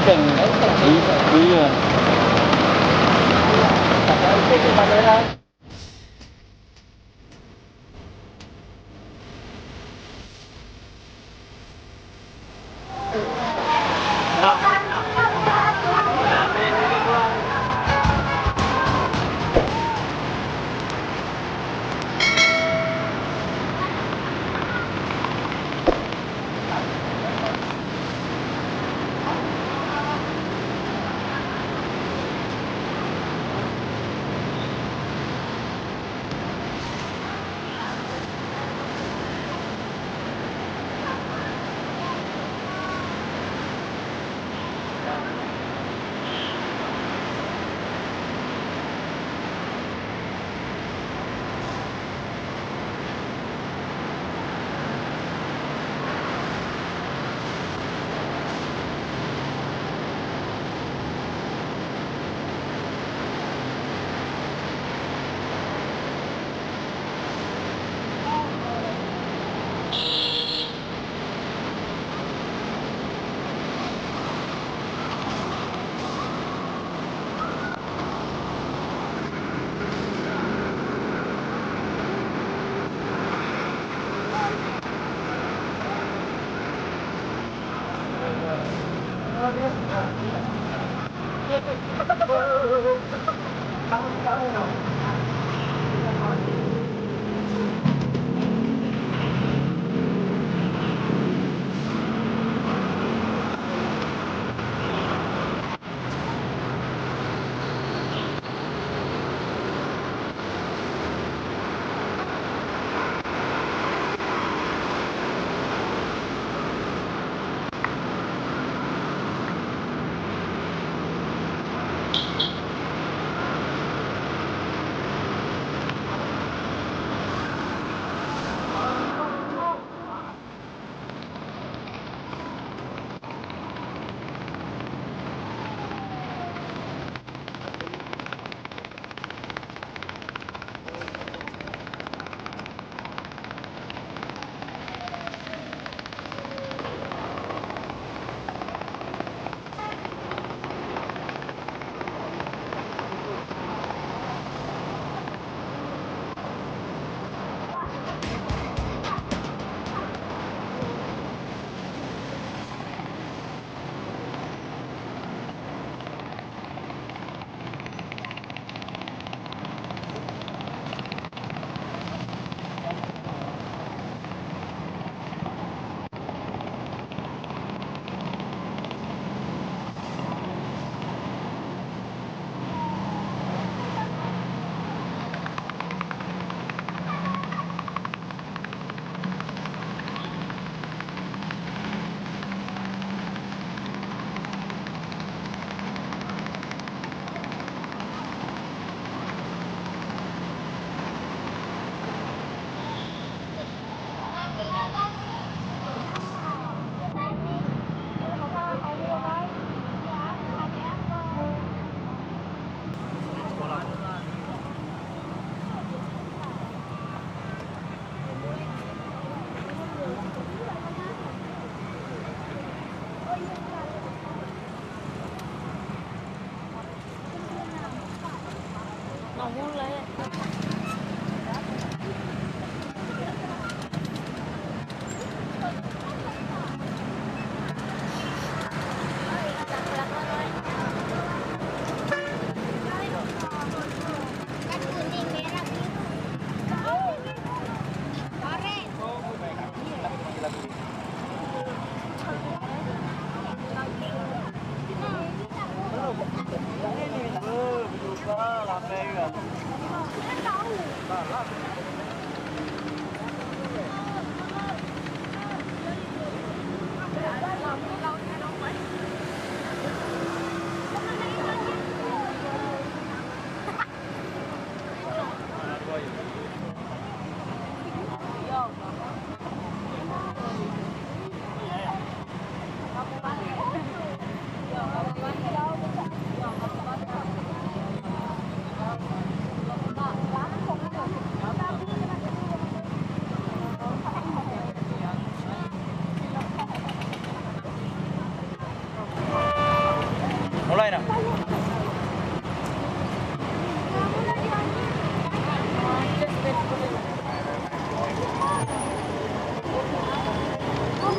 Ceng. Iya.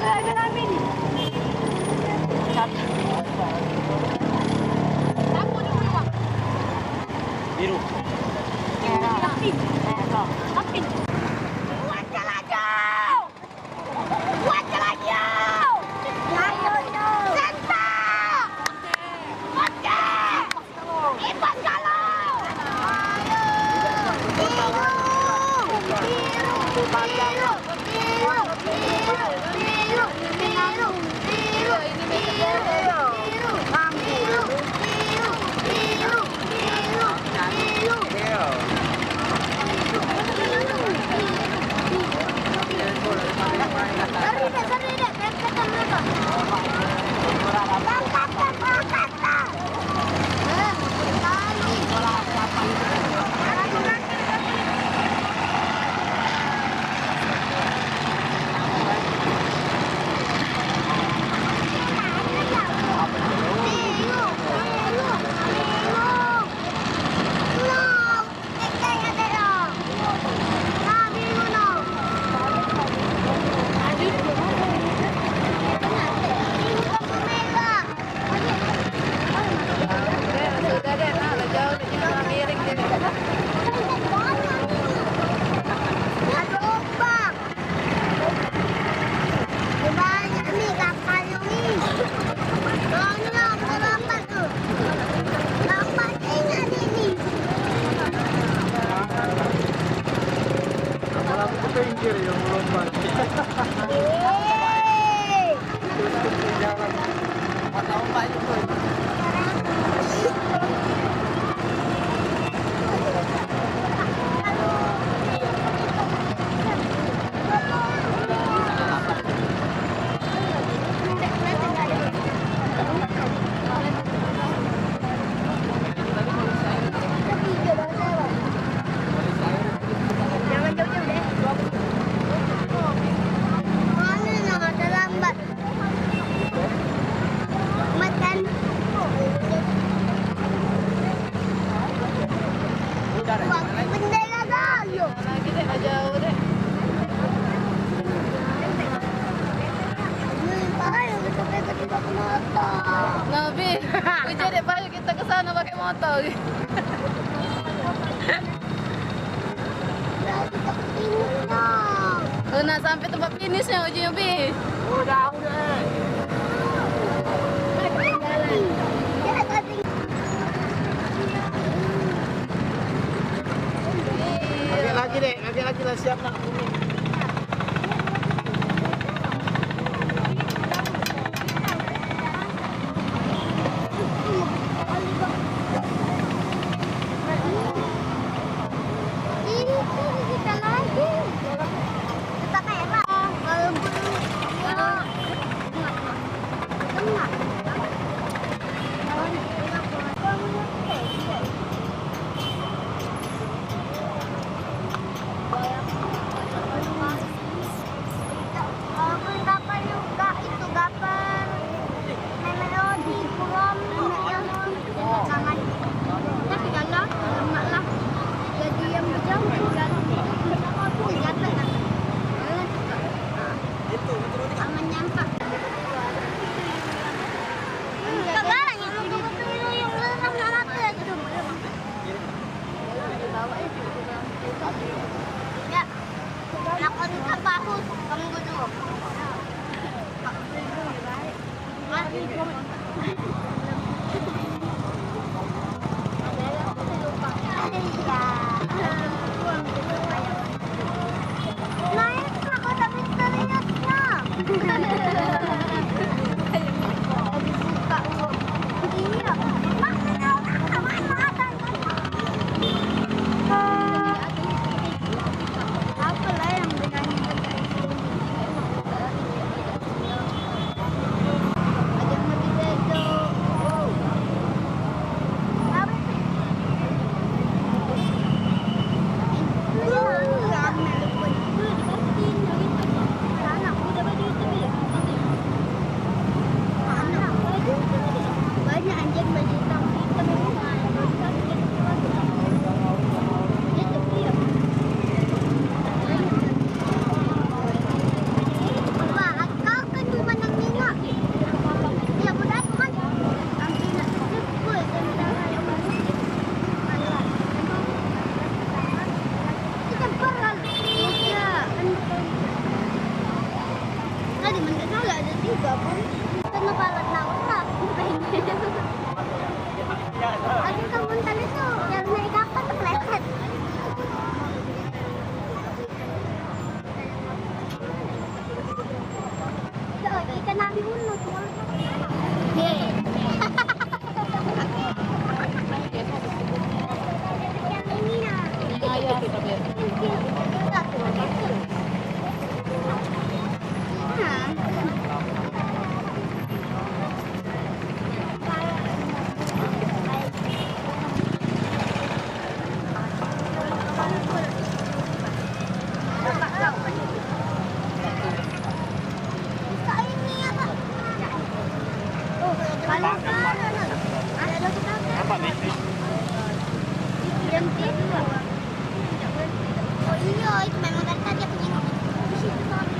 ada namin. Tapo ni Uwa. Biru. Lapin. Lapin. Buat lagi. Buat lagi. Ayo yo. Senta. Oke. Ipas kalau. Ayo. Biru. Biru. Biru. Pinggir yang melompat. Nabi, jadi bayu kita ke sana pakai motor. Nah sampai tempat finishnya Uji Bi. Udah. Lagi lagi lah siap nak bumi. di Mandala nggak ada 3 pun. Karena balat na utak. Lagi ke Mandala itu yang naik kapal terleset. Ikan nabi uno. Apa nih? Oh iya, itu memang dari tadi aku nengok. Di situ tadi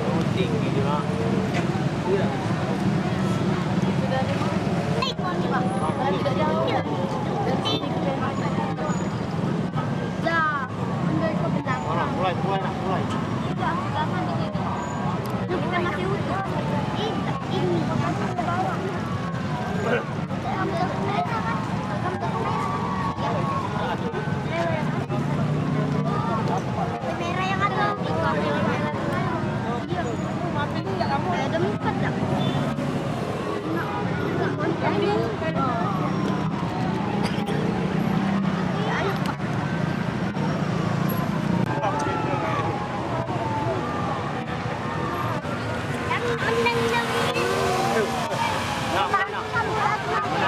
Oh, tinggi juga. Iya. naik kok nih, Bang. Tidak jauh. Ya, mundur ke belakang. Mulai. Kita masih utuh. Ini kamu ke bawah. Kamu ke kamera kan? Kamu ke kamera kan? Ya. Kamera yang ada. Iya. Ada 4 dah.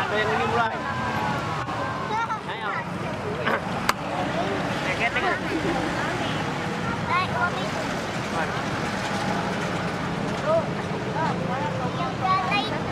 Ada yang ini mulai. Ayo. Tengok. Naik mobil. Yang jalan itu.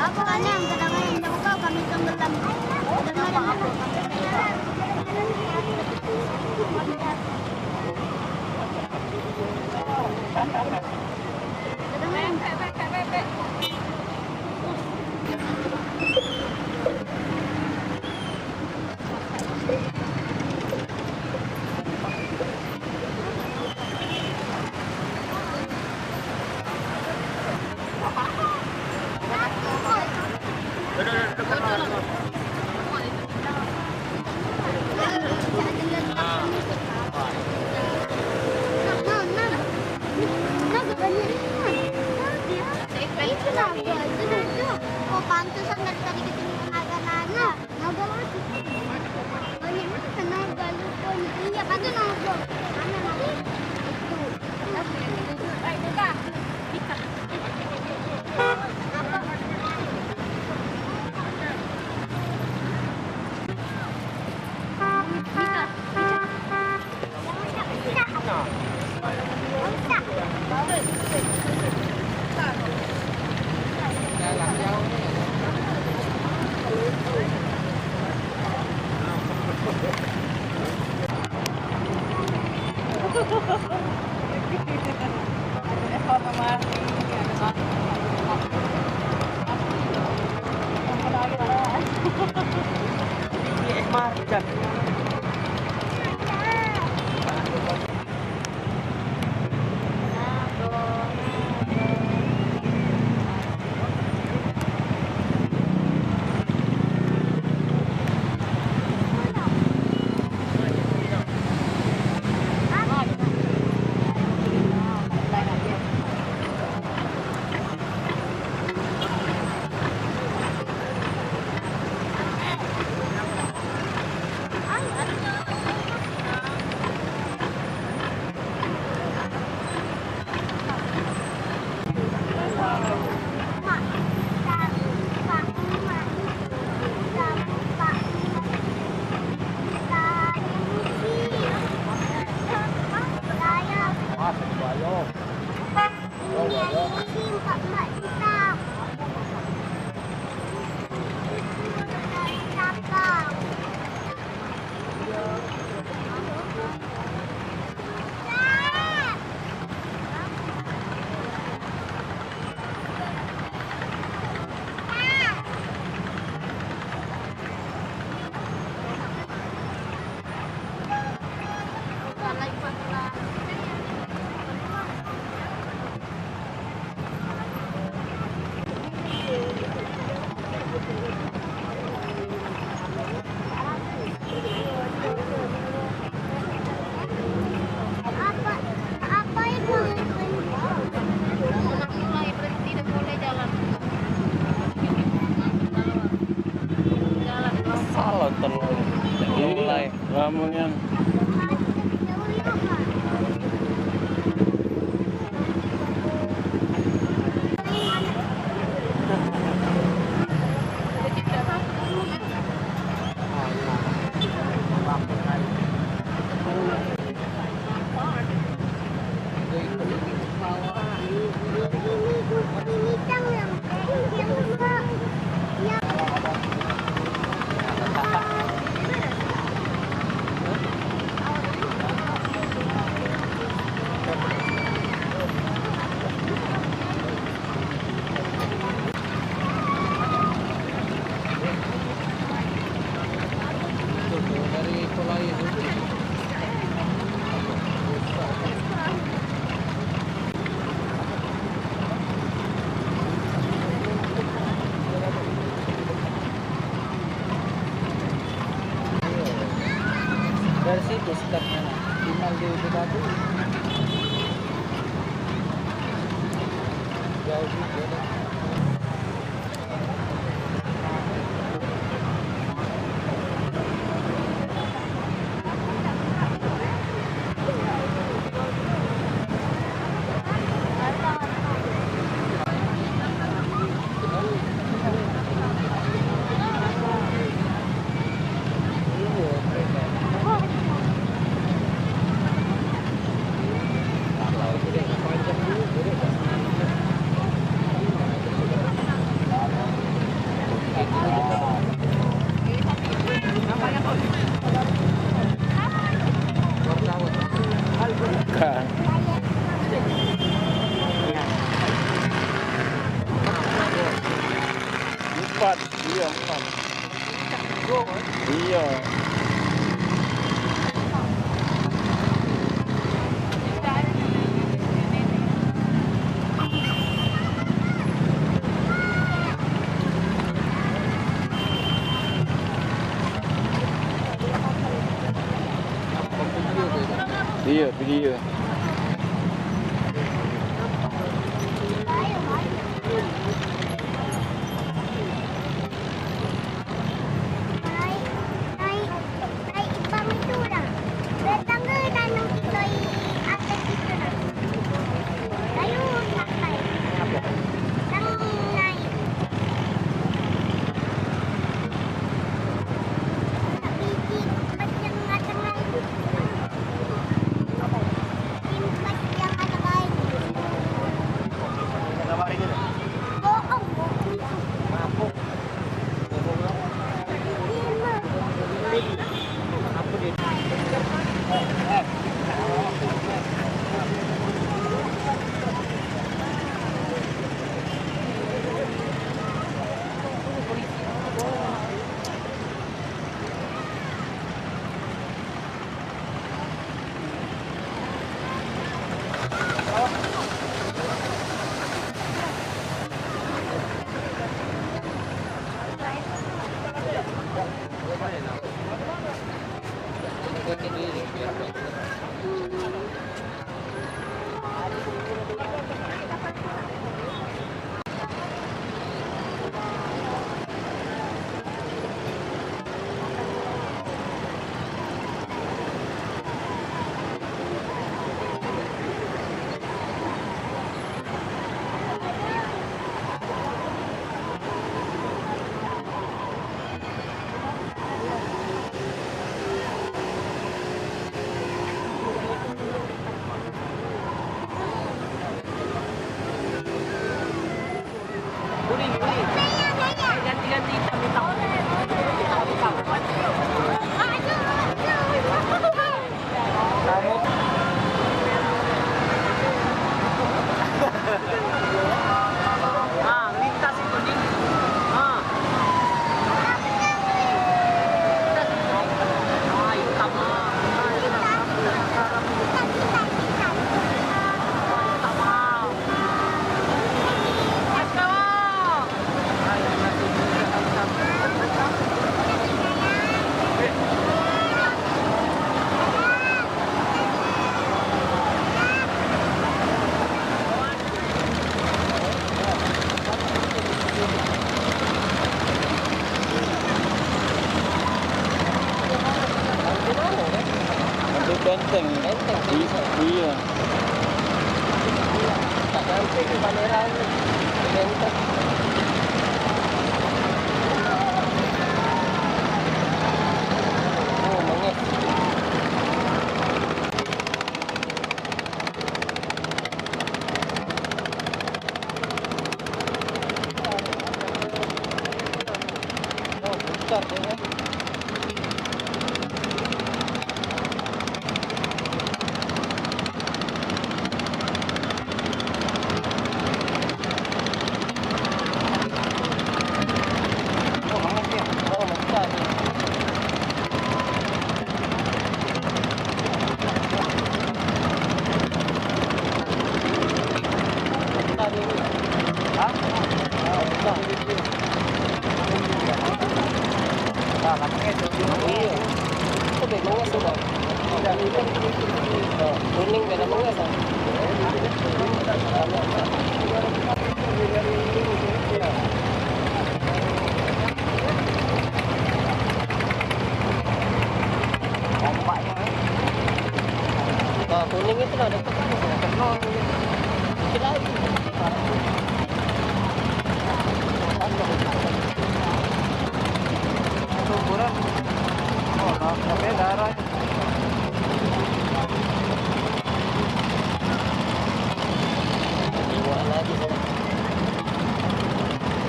Apa kan yang kadang-kadang yang kau kami tenggelam. Oh, pantesan dari tadi ketemu naga-naga. Naga lagi. Banyak mana naga lupa. Iya, ada naga. Mana naga? Itu. Buka. Ini musim Pak Mak kita. Hamon yan. Dari situ startnya, tinggal di Bekasi. Jauh juga. Bukan. Empat, iya 4. Iya. Iya, video. Iya. Tak sampai ke pameran. Bentar. Oh, mengek. Oh, besar ya. Oh, besar. Besar ini. Hah? Oh, besar. Ah, mangga itu. Iya. Itu deh mangga sudah. Oh, kuning beda mangga sah. Oh, kuning itu lah dekat kan sudah kenal. Dikit lagi. Ukuran. Oh, sampai darah. Dua lagi.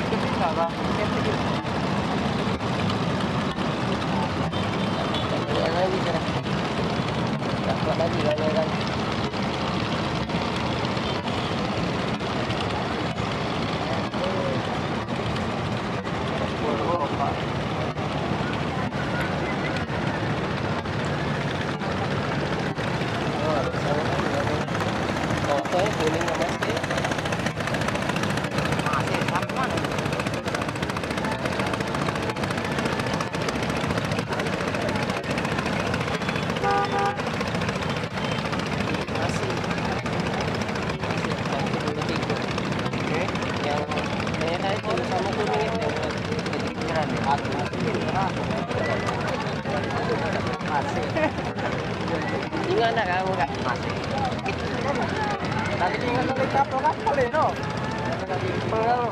Itu bisa lah. Dua lagi sekarang. Dapat lagi kan. Oh, saya kuning sama sih. Masih sampai mana? Masih. Masih 1, 2, 3. Oke. Yang merah itu sama kuning itu Beneran ya? Masih. ingat tak kamu kak? Masih. Tadi ingat tadi kapal ya, no? Pengal.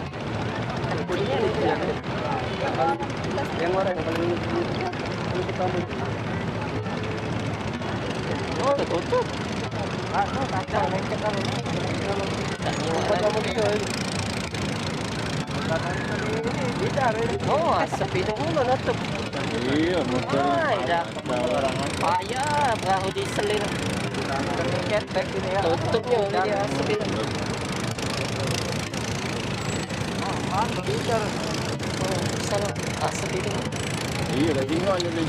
Kuningnya itu ya. Yang mana yang paling kamu? Oh, tertutup. Ah, no, kacau, lengket kamu. Tak ingat Kamu lagi. bisa. Bisa, Oh, sepi itu mulu nutup. Iya, Ay, dah. Payah perahu diesel ini. ketek ini ya. Tutupnya dia sepi. Bisa. Oh, sana sepi itu. Iya, dah tengok jadi.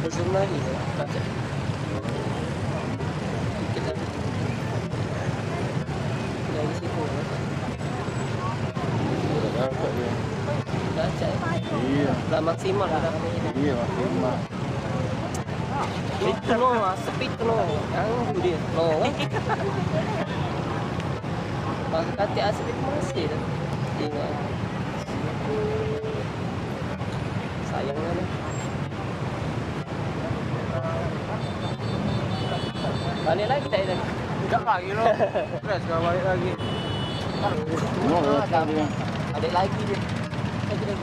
Zoom lagi ya. Baca. Kita dari situ. Baca. Iya, Lah maksimal ada ini. iya maksimal. Itu no, sepi itu no. Yang dia no. Hati asli masih. Ingat. Sayangnya nih. Balik lagi tak lagi. Tidak lagi loh. Terus gak balik lagi. Ada lagi dia. Lagi.